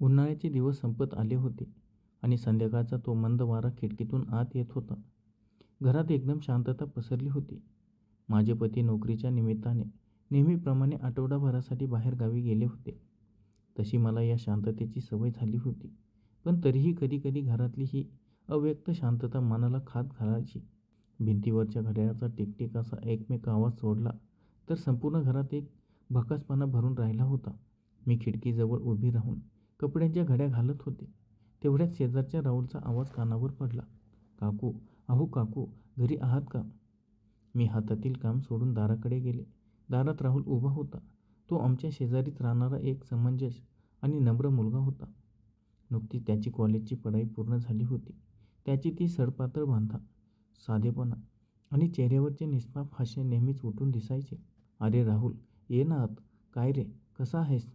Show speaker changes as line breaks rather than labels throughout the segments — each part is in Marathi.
उन्हाळ्याचे दिवस संपत आले होते आणि संध्याकाळचा तो मंद वारा खिडकीतून आत येत होता. घरात एकदम शांतता पसरली होती. माझे पती नोकरीच्या निमित्ताने नेहमीप्रमाणे आठवडाभरासाठी बाहेरगावी गेले होते. तशी मला या शांततेची सवय झाली होती. पण तरीही कधीकधी घरातली ही अव्यक्त शांतता मनाला खात घालायची. भिंतीवरच्या घड्याळाचा टिकटिक असा एकमेक आवाज सोडला तर संपूर्ण घरात एक भकासपणा भरून राहिला होता. मी खिडकीजवळ उभी राहून कपड्यांच्या घड्या घालत होते. तेवढ्यात शेजारच्या राहुलचा आवाज कानावर पडला. काकू, अहो काकू, घरी आहात का? मी हातातील काम सोडून दाराकडे गेले. दारात राहुल उभा होता. तो आमच्या शेजारीच राहणारा एक समंजस आणि नम्र मुलगा होता. नुकतीच त्याची कॉलेजची पढाई पूर्ण झाली होती. त्याची ती सडपातळ बांधा, साधेपणा आणि चेहऱ्यावरचे निष्पाप हास्य नेहमीच उठून दिसायचे. अरे राहुल, ये ना आत. काय रे, कसा आहेस?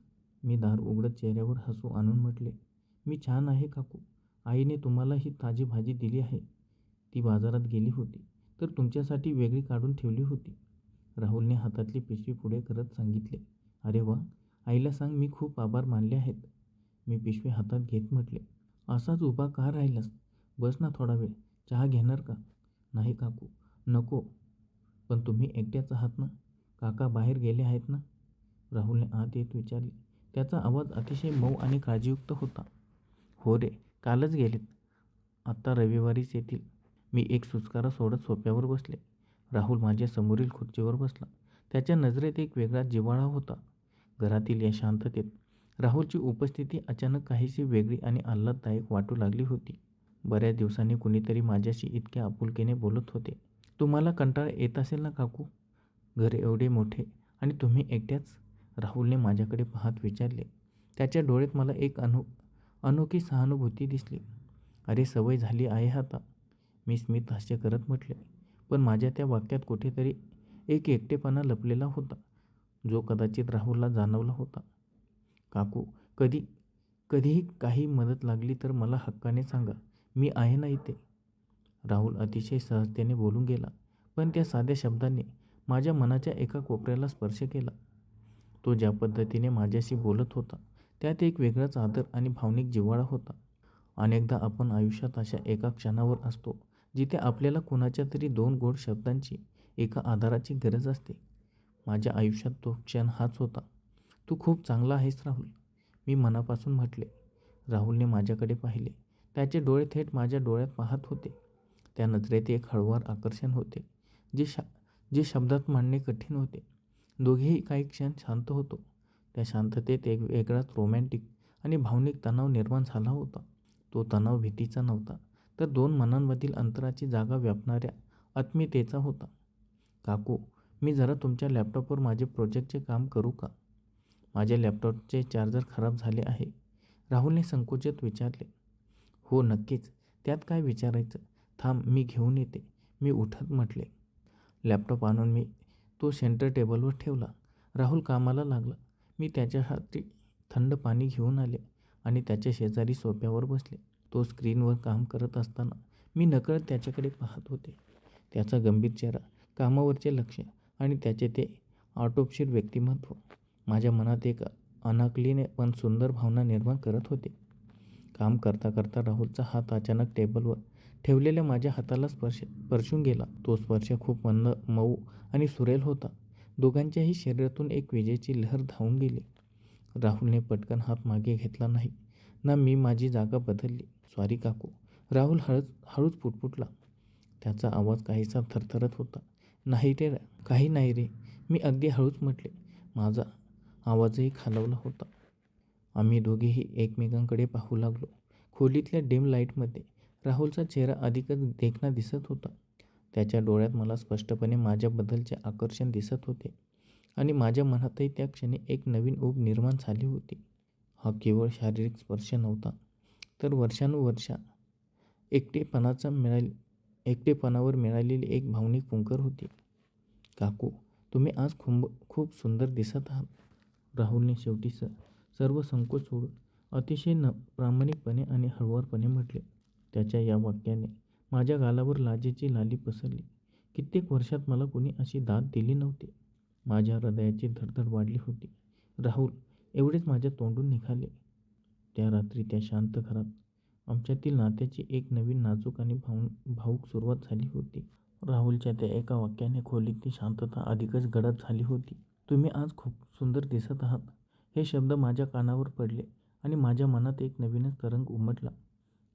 मी दार उघडत चेहऱ्यावर हसू आणून म्हटले. मी छान आहे काकू. आईने तुम्हाला ही ताजी भाजी दिली आहे. ती बाजारात गेली होती तर तुमच्यासाठी वेगळी काढून ठेवली होती. राहुलने हातातली पिशवी पुढे करत सांगितले. अरे वा, आईला सांग मी खूप आभार मानले आहेत. मी पिशवी हातात घेत म्हटले. असाच उभा का राहिलास? बस ना थोडा वेळ. चहा घेणार का? नाही काकू, नको. पण तुम्ही एकट्याच आहात ना? काका बाहेर गेले आहेत ना? राहुलने आत येत विचारले. त्याचा आवाज अतिशय मऊ आणि काळजीयुक्त होता. हो रे, कालच गेलेत. आत्ता रविवारीच येतील. मी एक सुस्कारा सोडत सोफ्यावर बसले. राहुल माझ्या समोरील खुर्चीवर बसला. त्याच्या नजरेत एक वेगळा जिव्हाळा होता. घरातील या शांततेत राहुलची उपस्थिती अचानक काहीशी वेगळी आणि आल्हाददायक वाटू लागली होती. बऱ्याच दिवसांनी कुणीतरी माझ्याशी इतक्या आपुलकीने बोलत होते. तुम्हाला कंटाळा येत असेल ना काकू? घर एवढे मोठे आणि तुम्ही एकट्याच? राहुलने माझ्याकडे पाहत विचारले. त्याच्या डोळ्यात मला एक अनोखी सहानुभूती दिसली. अरे सवय झाली आहे आता, मी स्मित हास्य करत म्हटले. पण माझ्या त्या वाक्यात कुठेतरी एक एकटेपणा लपलेला होता, जो कदाचित राहुलला जाणवला होता. काकू, कधीही काही मदत लागली तर मला हक्काने सांगा. मी आहे ना इथे. राहुल अतिशय सहजतेने बोलून गेला. पण त्या साध्या शब्दांनी माझ्या मनाच्या एका कोपऱ्याला स्पर्श केला. तो ज्या पद्धतीने माझ्याशी बोलत होता त्यात एक वेगळाच आदर आणि भावनिक जिव्हाळा होता. अनेकदा आपण आयुष्यात अशा एका क्षणावर असतो जिथे आपल्याला कोणाच्या तरी दोन गोड शब्दांची, एका आधाराची गरज असते. माझ्या आयुष्यात तो क्षण हाच होता. तू खूप चांगला आहेस राहुल, मी मनापासून म्हटले. राहुलने माझ्याकडे पाहिले. त्याचे डोळे थेट माझ्या डोळ्यात पाहत होते. त्या नजरेत एक हळूवार आकर्षण होते, जे शब्दात मांडणे कठीण होते. दोघेही काही क्षण शांत होतो. त्या शांततेत एक वेगळाच रोमॅन्टिक आणि भावनिक तणाव निर्माण झाला होता. तो तणाव भीतीचा नव्हता, तर दोन मनांमधील अंतराची जागा व्यापणाऱ्या आत्मीयतेचा होता. काकू, मी जरा तुमच्या लॅपटॉपवर माझे प्रोजेक्टचे काम करू का? माझ्या लॅपटॉपचे चार्जर खराब झाले आहे, राहुलने संकोचत विचारले. हो नक्कीच, त्यात काय विचारायचं. थांब, मी घेऊन येते, मी उठत म्हटले. लॅपटॉप आणून मी तो सेंटर टेबलवर ठेवला. राहुल कामाला लागला. मी त्याच्यासाठी थंड पाणी घेऊन आले आणि त्याच्या शेजारी सोफ्यावर बसले. तो स्क्रीनवर काम करत असताना मी नकळत त्याच्याकडे पाहत होते. त्याचा गंभीर चेहरा, कामावरचे लक्ष आणि त्याचे ते आटोपशीर व्यक्तिमत्व माझ्या मनात एक अनाकलीने पण सुंदर भावना निर्माण करत होते. काम करता करता राहुलचा हात अचानक टेबलवर ठेवलेल्या माझ्या हाताला स्पर्शून गेला. तो स्पर्श खूप मंद, मऊ आणि सुरेल होता. दोघांच्याही शरीरातून एक विजेची लहर धावून गेली. राहुलने पटकन हात मागे घेतला नाही ना मी माझी जागा बदलली. सॉरी काकू, राहुल हळूच पुटपुटला. त्याचा आवाज काहीसा थरथरत होता. नाही रे, काही नाही रे, मी अगदी हळूच म्हटले. माझा आवाजही खालावला होता. आम्ही दोघेही एकमेकांकडे पाहू लागलो. खोलीतल्या डिम लाईटमध्ये राहुलचा चेहरा अधिकच देखणा दिसत होता. त्याच्या डोळ्यात मला स्पष्टपणे माझ्याबद्दलचे आकर्षण दिसत होते आणि माझ्या मनातही त्या क्षणी एक नवीन ऊब निर्माण झाली होती. हा केवळ शारीरिक स्पर्श नव्हता, तर वर्षानुवर्षा एकटेपणावर मिळालेली एक भावनिक पुंकर होती. काकू, तुम्ही आज खूप सुंदर दिसत आहात, राहुलने शेवटी सर्व संकोच सोडून अतिशय प्रामाणिकपणे आणि हळुवारपणे म्हटले. त्याच्या या वाक्याने माझ्या गालावर लाजेची लाली पसरली. कित्येक वर्षात मला कोणी अशी दाद दिली नव्हती. माझ्या हृदयाची धडधड वाढली होती. राहुल, एवढेच माझ्या तोंडून निघाले. त्या रात्री त्या शांत घरात आमच्यातील नात्याची एक नवीन नाजूक आणि भावूक सुरुवात झाली होती. राहुलच्या त्या एका वाक्याने खोलीतली शांतता अधिकच गडद झाली होती. तुम्ही आज खूप सुंदर दिसत आहात. हे शब्द माझ्या कानावर पडले आणि माझ्या मनात एक नवीनच तरंग उमटला.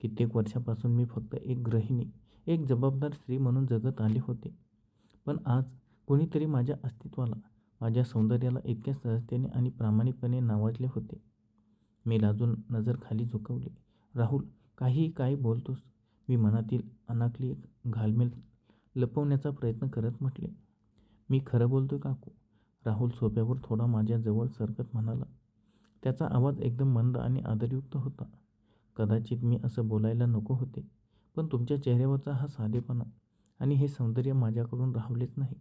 कित्येक वर्षापासून मी फक्त एक गृहिणी, एक जबाबदार स्त्री म्हणून जगत आले होते. पण आज कोणीतरी माझ्या अस्तित्वाला, माझ्या सौंदर्याला इतक्या सहजतेने आणि प्रामाणिकपणे नावाजले होते. मी लाजून नजर खाली झुकवली. राहुल, काहीही काय बोलतोस? मी मनातील अनाकली घालमेल लपवण्याचा प्रयत्न करत म्हटले. मी खरं बोलतोय काकू. राहुल सोफ्यावर थोडा माझ्या जवळ सरकत म्हणाला. त्याचा आवाज एकदम मंद आणि आदरयुक्त होता. कदाचित मी असं बोलायला नको होते, पण तुमच्या चेहऱ्यावरचा हा साधेपणा आणि हे सौंदर्य माझ्याकडून राहवलेच नाही.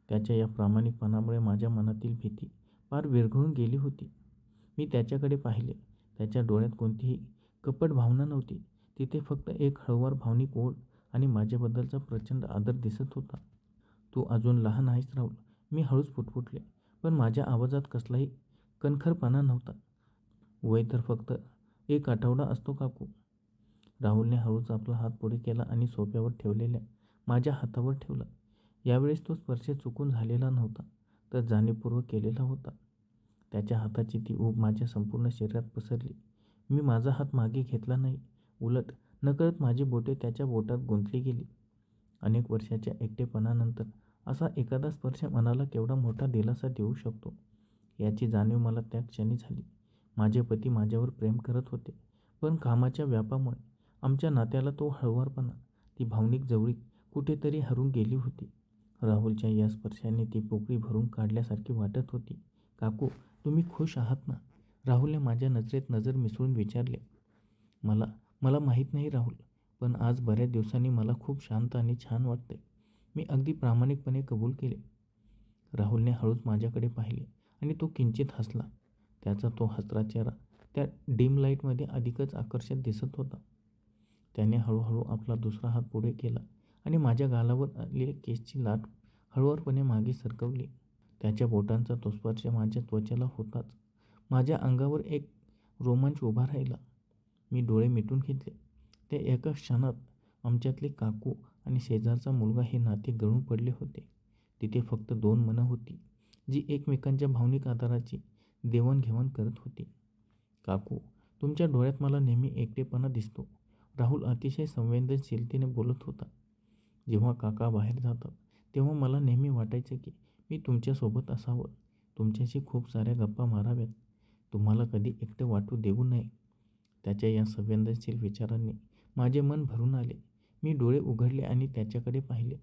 त्याच्या या प्रामाणिकपणामुळे माझ्या मनातील भीती पार विरघळून गेली होती. मी त्याच्याकडे पाहिले. त्याच्या डोळ्यात कोणतीही कपट भावना नव्हती. तिथे फक्त एक हळूवार भावनिक ओढ आणि माझ्याबद्दलचा प्रचंड आदर दिसत होता. तू अजून लहान आहेस राहुल, मी हळूच पुटपुटले, पण माझ्या आवाजात कसलाही कणखरपणा नव्हता. वय तर फक्त 1 आठवडा असतो काकू. राहुलने हळूच आपला हात पुढे केला आणि सोफ्यावर ठेवलेल्या माझ्या हातावर ठेवला. यावेळेस तो स्पर्श चुकून झालेला नव्हता, तर जाणीवपूर्वक केलेला होता. त्याच्या हाताची ती ऊब माझ्या संपूर्ण शरीरात पसरली. मी माझा हात मागे घेतला नाही. उलट नकळत माझी बोटे त्याच्या बोटात गुंतली गेली. अनेक वर्षाच्या एकटेपणानंतर असा एखादा स्पर्श मनाला केवढा मोठा दिलासा देऊ शकतो, याची जाणीव मला त्या क्षणी झाली. माझे पती माझ्यावर प्रेम करत होते, पण कामाच्या व्यापामुळे आमच्या नात्याला तो हळुवारपणा, ती भावनिक जवळीक कुठेतरी हरून गेली होती. राहुलच्या या स्पर्शाने ती पोकळी भरून काढल्यासारखी वाटत होती. काकू, तुम्ही खुश आहात ना? राहुलने माझ्या नजरेत नजर मिसळून विचारले. मला मला माहीत नाही राहुल, पण आज बऱ्याच दिवसांनी मला खूप शांत आणि छान वाटतंय, मी अगदी प्रामाणिकपणे कबूल केले. राहुलने हळूच माझ्याकडे पाहिले आणि तो किंचित हसला. त्याचा तो हसरा चेहरा त्या डिम लाईटमध्ये अधिकच आकर्षक दिसत होता. त्याने हळूहळू आपला दुसरा हात पुढे केला आणि माझ्या गालावर आलेली केसची लाट हळुवारपणे मागे सरकवली. त्याच्या बोटांचा तो स्पर्श माझ्या त्वचेला होताच माझ्या अंगावर एक रोमांच उभा राहिला. मी डोळे मिटून घेतले. त्या एका क्षणात आमच्यातले काकू आणि शेजारचा मुलगा हे नाते गळून पडले होते. तिथे फक्त 2 मनं होती, जी एकमेकांच्या भावनिक आधाराची देवाणघेवाण करत होती. काकू, तुमच्या डोळ्यात मला नेहमी एकटेपणा दिसतो. राहुल अतिशय संवेदनशीलतेने बोलत होता. जेव्हा काका बाहेर जातात, तेव्हा मला नेहमी वाटायचं की मी तुमच्यासोबत असावं, तुमच्याशी खूप साऱ्या गप्पा माराव्यात, तुम्हाला कधी एकटं वाटू देऊ नये. त्याच्या या संवेदनशील विचारांनी माझे मन भरून आले. मी डोळे उघडले आणि त्याच्याकडे पाहिले.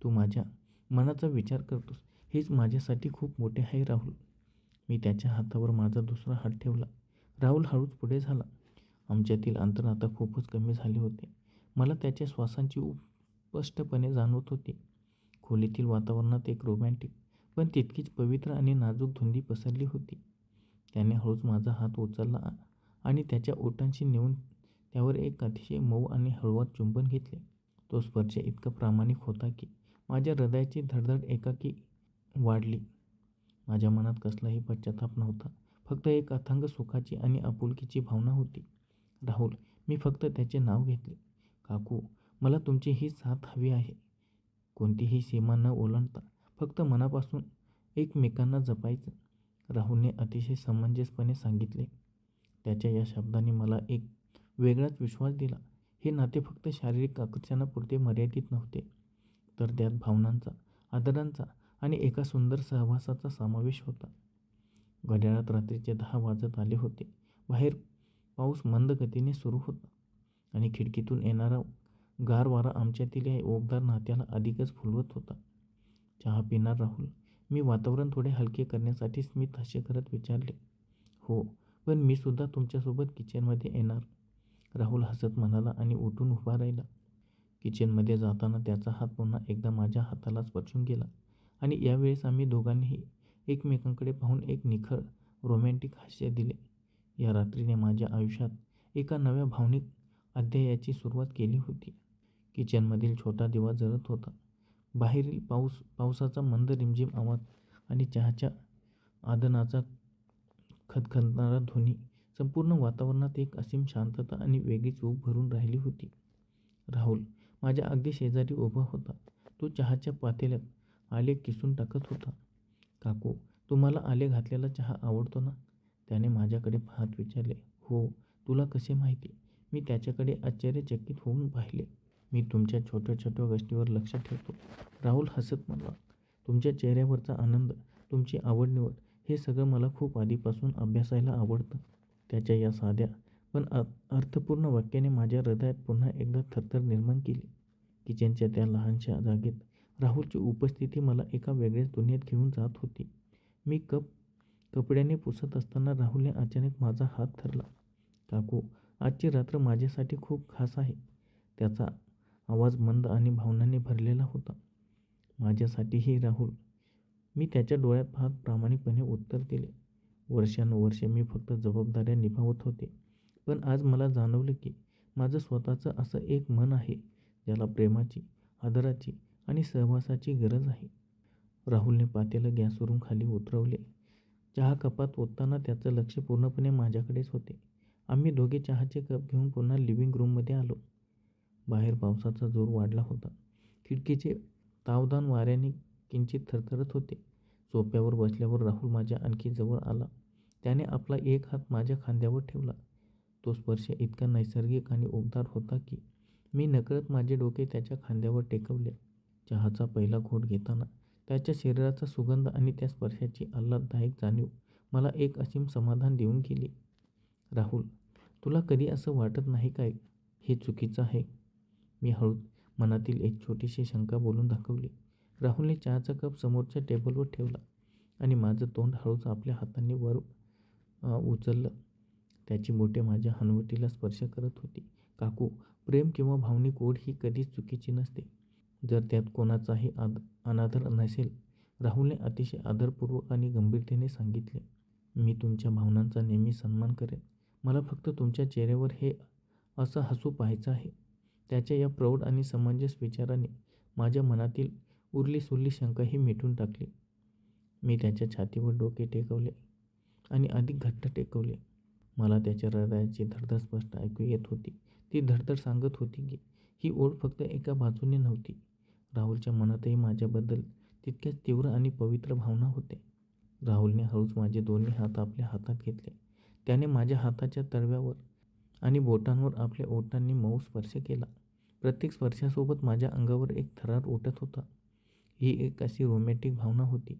तू माझ्या मनाचा विचार करतोस, हेच माझ्यासाठी खूप मोठे आहे राहुल. मी त्याच्या हातावर माझा दुसरा हात ठेवला. राहुल हळूच पुढे झाला. आमच्यातील अंतर आता खूपच कमी झाले होते. मला त्याच्या श्वासांची ऊब स्पष्टपणे जाणवत होती. खोलीतील वातावरणात एक रोमॅन्टिक पण तितकीच पवित्र आणि नाजूक धुंदी पसरली होती. त्याने हळूच माझा हात उचलला आणि त्याच्या ओठांशी नेऊन त्यावर एक अतिशय मऊ आणि हळुवार चुंबन घेतले. तो स्पर्श इतका प्रामाणिक होता की माझ्या हृदयाची धडधड एकाएकी वाढली. माझ्या मनात कसलाही पश्चाताप नव्हता, फक्त एक अथांग सुखाची आणि आपुलकीची भावना होती. राहुल, मी फक्त त्याचे नाव घेतले. काकू, मला तुमची ही साथ हवी आहे. कोणतीही सीमा न ओलांडता फक्त मनापासून एकमेकांना जपायचं, राहुलने अतिशय समंजसपणे सांगितले. त्याच्या या शब्दांनी मला एक वेगळाच विश्वास दिला. हे नाते फक्त शारीरिक आकर्षणापुरते मर्यादित नव्हते, तर त्यात भावनांचा, आदरांचा आणि एका सुंदर सहवासाचा समावेश होता. घड्याळात रात्रीचे 10 वाजत आले होते. बाहेर पाऊस मंद गतीने सुरू होता आणि खिडकीतून येणारा गार वारा आमच्यातील या ओघदार नात्याला अधिकच फुलवत होता. चहा पिणार राहुल? मी वातावरण थोडे हलके करण्यासाठी स्मित हास्य करत विचारले. हो, पण मी सुद्धा तुमच्यासोबत किचनमध्ये येणार, राहुल हसत म्हणाला आणि उठून उभा राहिला. किचनमध्ये जाताना त्याचा हात पुन्हा एकदा माझ्या हाताला स्पर्शून गेला आणि यावेळेस आम्ही दोघांनीही एकमेकांकडे पाहून एक निखळ रोमॅन्टिक हास्य दिले. या रात्रीने माझ्या आयुष्यात एका नव्या भावनिक अध्यायाची सुरुवात केली होती. किचनमधील छोटा दिवा जळत होता. बाहेरील पावसाचा मंद रिमझिम आवाज आणि चहाच्या आधणाचा खदखदणारा ध्वनी संपूर्ण वातावरणात एक असीम शांतता आणि वेगळीच ऊब भरून राहिली होती. राहुल माझ्या अगदी शेजारी उभा होता. तो चहाच्या पातेल्यात आले किसून टाकत होता. काकू, तुम्हाला आले घातलेला चहा आवडतो ना? त्याने माझ्याकडे पाहत विचारले. हो, तुला कसे माहिती? मी त्याच्याकडे आश्चर्यचकित होऊन पाहिले. मी तुमच्या छोट्या छोट्या गोष्टीवर लक्ष ठेवतो, राहुल हसत म्हणाला. तुमच्या चेहऱ्यावरचा आनंद, तुमची आवड निवड हे सगळं मला खूप आधीपासून अभ्यासायला आवडतं. त्याच्या या साध्या पण अर्थपूर्ण वाक्याने माझ्या हृदयात पुन्हा एकदा थरथर निर्माण केली. किचनच्या त्या लहानशा जागेत राहुलची उपस्थिती मला एका वेगळ्याच दुनियेत घेऊन जात होती. मी कपड्याने पुसत असताना राहुलने अचानक माझा हात धरला. काकू, आजची रात्र माझ्यासाठी खूप खास आहे. त्याचा आवाज मंद आणि भावनांनी भरलेला होता. माझ्यासाठीही राहुल, मी त्याच्या डोळ्यात पाहत प्रामाणिकपणे उत्तर दिले. वर्षानुवर्षे मी फक्त जबाबदाऱ्या निभावत होते, पण आज मला जाणवलं की माझं स्वतःचं असं एक मन आहे ज्याला प्रेमाची, आदराची आणि सहवासाची गरज आहे. राहुलने पातेलं गॅसवरून खाली उतरवले. चहा कपात ओतताना त्याचं लक्ष पूर्णपणे माझ्याकडेच होते. आम्ही दोघे चहाचे कप घेऊन पुन्हा लिव्हिंग रूममध्ये आलो. बाहेर पावसाचा जोर वाढला होता. खिडकीचे तावदान वाऱ्याने किंचित थरथरत होते. सोफ्यावर बसल्यावर राहुल माझ्या आणखी जवळ आला. त्याने आपला एक हात माझ्या खांद्यावर ठेवला. तो स्पर्श इतका नैसर्गिक आणि उबदार होता की मी नकळत माझे डोके त्याच्या खांद्यावर टेकवले. चहाचा पहिला घोट घेताना त्याच्या शरीराचा सुगंध आणि त्या स्पर्शाची आल्हाददायक जाणीव मला एक असीम समाधान देऊन गेली. राहुल, तुला कधी असं वाटत नाही काय हे चुकीचं आहे? मी हळूच मनातील एक छोटीशी शंका बोलून दाखवली. राहुलने चहाचा कप समोरच्या टेबलवर ठेवला आणि माझं तोंड हळूच आपल्या हातांनी वर उचललं. त्याची बोटे माझ्या हनवटीला स्पर्श करत होती. काकू, प्रेम किंवा भावनिक ओढ ही कधीच चुकीची नसते, जर त्यात कोणाचाही अनादर नसेल, राहुलने अतिशय आदरपूर्वक आणि गंभीरतेने सांगितले. मी तुमच्या भावनांचा नेहमी सन्मान करेन. मला फक्त तुमच्या चेहऱ्यावर हे असं हसू पाहायचं आहे. त्याच्या या प्रौढ आणि समंजस विचाराने माझ्या मनातील उरली-सुरली शंकाही मिटून टाकली. मी त्याच्या छातीवर डोके टेकवले आणि अधिक घट्ट टेकवले. मला त्याच्या हृदयाची धडधड स्पष्ट ऐकू येत होती. ती धडधड सांगत होती की ही ओढ फक्त एका बाजूने नव्हती. राहुलच्या मनातही माझ्याबद्दल तितक्याच तीव्र आणि पवित्र भावना होत्या. राहुलने हळूच माझे दोन्ही हात आपल्या हातात घेतले. त्याने माझ्या हाताच्या तळव्यावर आणि बोटांवर आपल्या ओठांनी मऊ स्पर्श केला. प्रत्येक स्पर्शासोबत माझ्या अंगावर एक थरार उठत होता. ही एक अशी रोमॅन्टिक भावना होती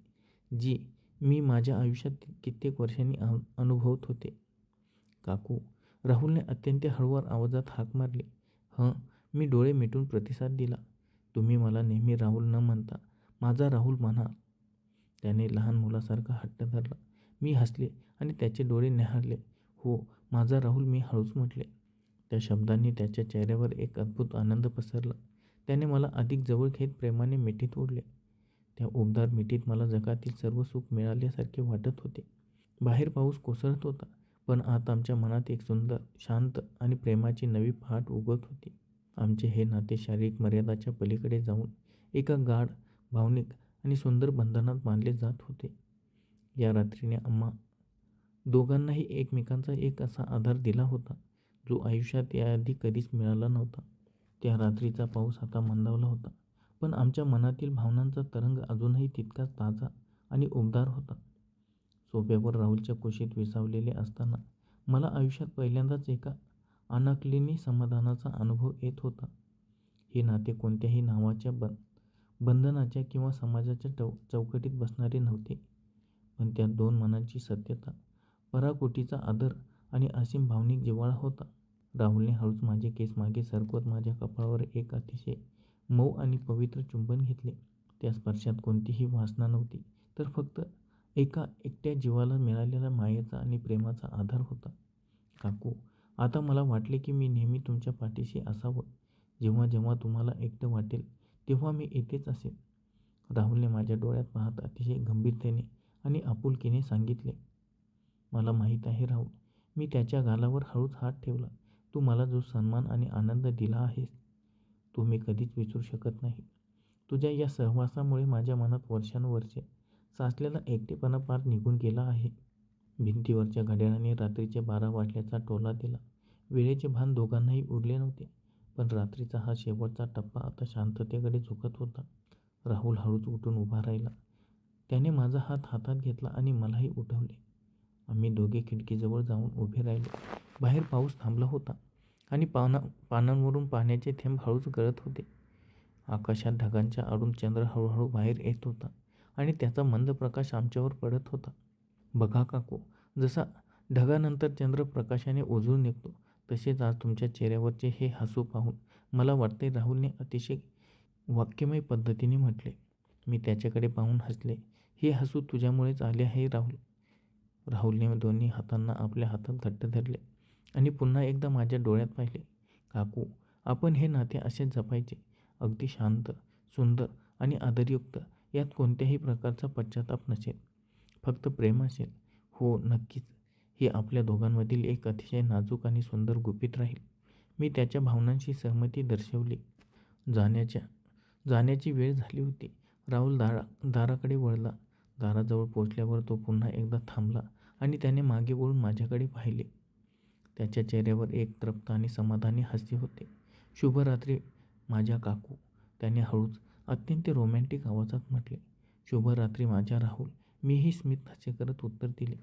जी मी माझ्या आयुष्यात कित्येक वर्षांनी अनुभवत होते. काकू, राहुलने अत्यंत हळुवार आवाजात हाक मारली. हं, मी डोळे मिटून प्रतिसाद दिला. तुम्ही मला नेहमी राहुल न म्हणता माझा राहुल म्हणाल. त्याने लहान मुलासारखा हट्ट धरला. मी हसले आणि त्याचे डोळे न्याहाळले. हो, माझा राहुल, मी हळूच म्हटले. त्या शब्दांनी त्याच्या चेहऱ्यावर एक अद्भुत आनंद पसरला. त्याने मला अधिक जवळ घेत प्रेमाने मिठीत ओढले. त्या उबदार मिठीत मला जगातील सर्व सुख मिळाल्यासारखे वाटत होते. बाहेर पाऊस कोसळत होता, पण आत आमच्या मनात एक सुंदर, शांत आणि प्रेमाची नवी पहाट उगवत होती. आमचे हे नाते शारीरिक मर्यादाच्या पलीकडे जाऊन एका गाढ, भावनिक आणि सुंदर बंधनात बांधले जात होते. या रात्रीने आम्हा दोघांनाही एकमेकांचा एक असा आधार दिला होता जो आयुष्यात याआधी कधीच मिळाला नव्हता. त्या रात्रीचा पाऊस आता मंदावला होता, पण आमच्या मनातील भावनांचा तरंग अजूनही तितकाच ताजा आणि उबदार होता. सोफ्यावर राहुलच्या कुशीत विसावलेले असताना मला आयुष्यात पहिल्यांदाच एका अनाकलनीय समाधानाचा अनुभव येत होता. हे नाते कोणत्याही नावाच्या बंधनाच्या किंवा समाजाच्या चौकटीत बसणारे नव्हते, पण त्यात दोन मनांची सत्यता, पराकोटीचा आदर आणि असीम भावनिक जिव्हाळा होता. राहुलने हळूच माझे केस मागे सरकवत माझ्या कपाळावर एक अतिशय मऊ आणि पवित्र चुंबन घेतले. त्या स्पर्शात कोणतीही वासना नव्हती, तर फक्त एका एकट्या जीवाला मिळालेला मायेचा आणि प्रेमाचा आधार होता. काकू, आता मला वाटले की मी नेहमी तुमच्या पाठीशी असावं. जेव्हा जेव्हा तुम्हाला एकटं वाटेल तेव्हा मी इथेच असेन. राहुलने माझ्या डोळ्यात पाहत अतिशय गंभीरतेने आणि आपुलकीने सांगितले. मला माहीत आहे राहुल. मी त्याच्या गालावर हळूच हात ठेवला. तू मला जो सन्मान आणि आनंद दिला आहेस तो मी कधीच विसरू शकत नाही. तुझ्या या सहवासामुळे माझ्या मनात वर्षानुवर्षे साचलेला एकटेपणा पार निघून गेला आहे. भिंतीवरच्या घड्याळाने रात्रीचे 12 वाजल्याचा टोला दिला. वेळेचे भान दोघांनाही उरले नव्हते. पण रात्रीचा हा शेवटचा टप्पा आता शांततेकडे झुकत होता. राहुल हळूच उठून उभा राहिला. त्याने माझा हात हातात घेतला आणि मलाही उठवले. आम्ही दोघे खिडकीजवळ जाऊन उभे राहिलो. बाहेर पाऊस थांबला होता आणि पानांवरून पाण्याचे थेंब हळूच गळत होते. आकाशात ढगांच्या आडून चंद्र हळूहळू बाहेर येत होता आणि त्याचा मंद प्रकाश आमच्यावर पडत होता. बघा काकू, जसा ढगानंतर चंद्र प्रकाशाने उजळून निघतो, तसेच आज तुमच्या चेहऱ्यावरचे हे हसू पाहून मला वाटते, राहुलने अतिशय वाक्यमय पद्धतीने म्हटले. मी त्याच्याकडे पाहून हसले. हे हसू तुझ्यामुळेच आले आहे राहुल. राहुलने दोन्ही हातांना आपल्या हातात घट्ट धरले आणि पुन्हा एकदा माझ्या डोळ्यात पाहिले. काकू, आपण हे नाते असेच जपायचे. अगदी शांत, सुंदर आणि आदरयुक्त. यात कोणत्याही प्रकारचा पश्चाताप नसेल, फक्त प्रेम असेल. हो, नक्कीच. हे आपल्या दोघांमधील एक अतिशय नाजूक आणि सुंदर गुपित राहील. मी त्याच्या भावनांशी सहमती दर्शवली. जाण्याची वेळ झाली होती. राहुल दाराकडे वळला. दाराजवळ पोचल्यावर तो पुन्हा एकदा थांबला आणि त्याने मागे वळून माझ्याकडे पाहिले. त्याच्या चेहऱ्यावर एक तृप्त आणि समाधानी हास्य होते. शुभरात्री माझ्या काकू, त्याने हळूच अत्यंत रोमॅन्टिक आवाजात म्हटले. शुभरात्री माझ्या राहुल, मीही स्मित हास्य करत उत्तर दिले.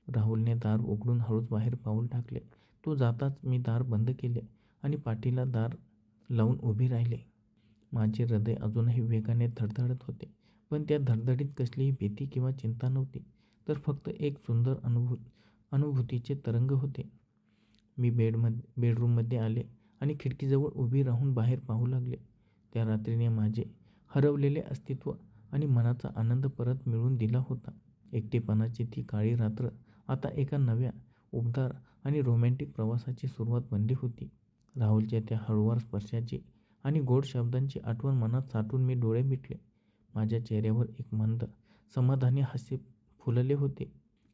राहुलने दार उघडून हळूच बाहेर पाऊल टाकले. तो जाताच मी दार बंद केले आणि पाठीला दार लावून उभी राहिले. माझे हृदय अजूनही वेगाने धडधडत होते, पण त्या धडधडीत कसलीही भीती किंवा चिंता नव्हती, तर फक्त एक सुंदर अनुभूतीचे तरंग होते. मी बेडरूममध्ये आले आणि खिडकीजवळ उभी राहून बाहेर पाहू लागले. त्या रात्रीने माझे हरवलेले अस्तित्व आणि मनाचा आनंद परत मिळवून दिला होता. एकटेपणाची ती काळी रात्र आता एका नव्या, उबदार आणि रोमॅन्टिक प्रवासाची सुरुवात बनली होती. राहुलच्या त्या हळूवार स्पर्शाची आणि गोड शब्दांची आठवण मनात साठवून मी डोळे मिटले. माझ्या चेहऱ्यावर एक मंद, समाधानी हास्य फुलले होते.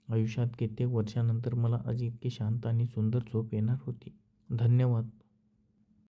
आयुष्यात कित्येक वर्षानंतर मला आज इतकी शांत आणि सुंदर झोप येणार होती. धन्यवाद.